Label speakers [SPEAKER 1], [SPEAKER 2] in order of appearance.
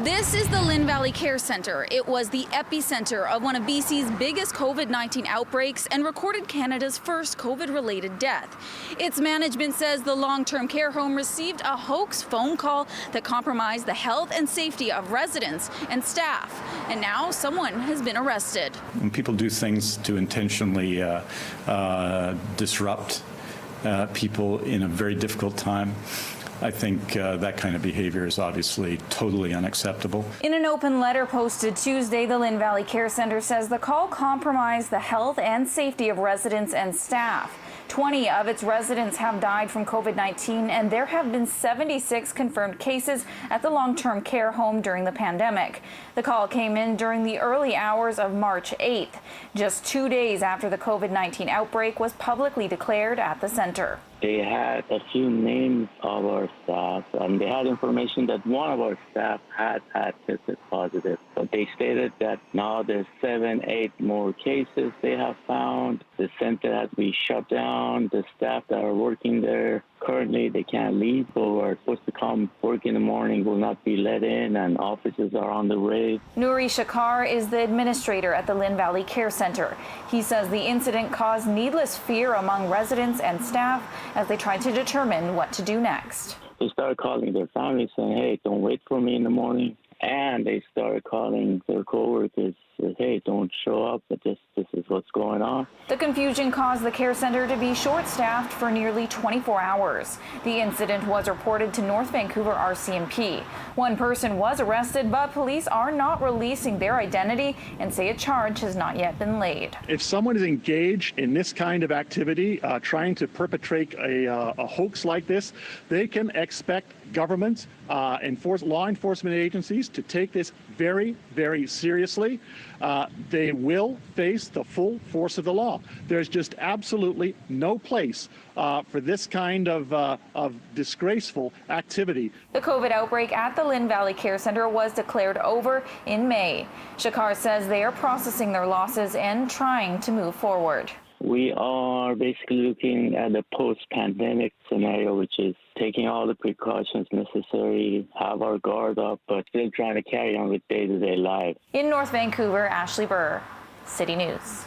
[SPEAKER 1] This is the Lynn Valley Care Centre. It was the epicenter of one of BC's biggest COVID-19 outbreaks and recorded Canada's first COVID-related death. Its management says the long-term care home received a hoax phone call that compromised the health and safety of residents and staff. And now someone has been arrested.
[SPEAKER 2] When people do things to intentionally disrupt people in a very difficult time, I think that kind of behavior is obviously totally unacceptable.
[SPEAKER 1] In an open letter posted Tuesday, the Lynn Valley Care Centre says the call compromised the health and safety of residents and staff. 20 of its residents have died from COVID-19, and there have been 76 confirmed cases at the long-term care home during the pandemic. The call came in during the early hours of March 8th, just 2 days after the COVID-19 outbreak was publicly declared at the center.
[SPEAKER 3] They had a few names of our staff, and they had information that one of our staff had tested positive. But they stated that now there's 7, 8 more cases they have found. The center has been shut down. The staff that are working there, currently they can't leave. So are supposed to come work in the morning will not be let in, and offices are on the way.
[SPEAKER 1] Nouri Shakar is the administrator at the Lynn Valley Care Centre. He says the incident caused needless fear among residents and staff as they tried to determine what to do next.
[SPEAKER 3] They started calling their families saying, hey, don't wait for me in the morning. And they started calling their coworkers, hey, don't show up, but this is what's going on.
[SPEAKER 1] The confusion caused the care center to be short-staffed for nearly 24 hours. The incident was reported to North Vancouver RCMP. One person was arrested, but police are not releasing their identity and say a charge has not yet been laid.
[SPEAKER 4] If someone is engaged in this kind of activity, trying to perpetrate a hoax like this, they can expect governments, law enforcement agencies to take this very, very seriously. They will face the full force of the law. There's just absolutely no place for this kind of disgraceful activity.
[SPEAKER 1] The COVID outbreak at the Lynn Valley Care Centre was declared over in May. Shakar says they are processing their losses and trying to move forward.
[SPEAKER 3] We are basically looking at the post-pandemic scenario, which is taking all the precautions necessary, have our guard up, but still trying to carry on with day-to-day life.
[SPEAKER 1] In North Vancouver, Ashley Burr, City News.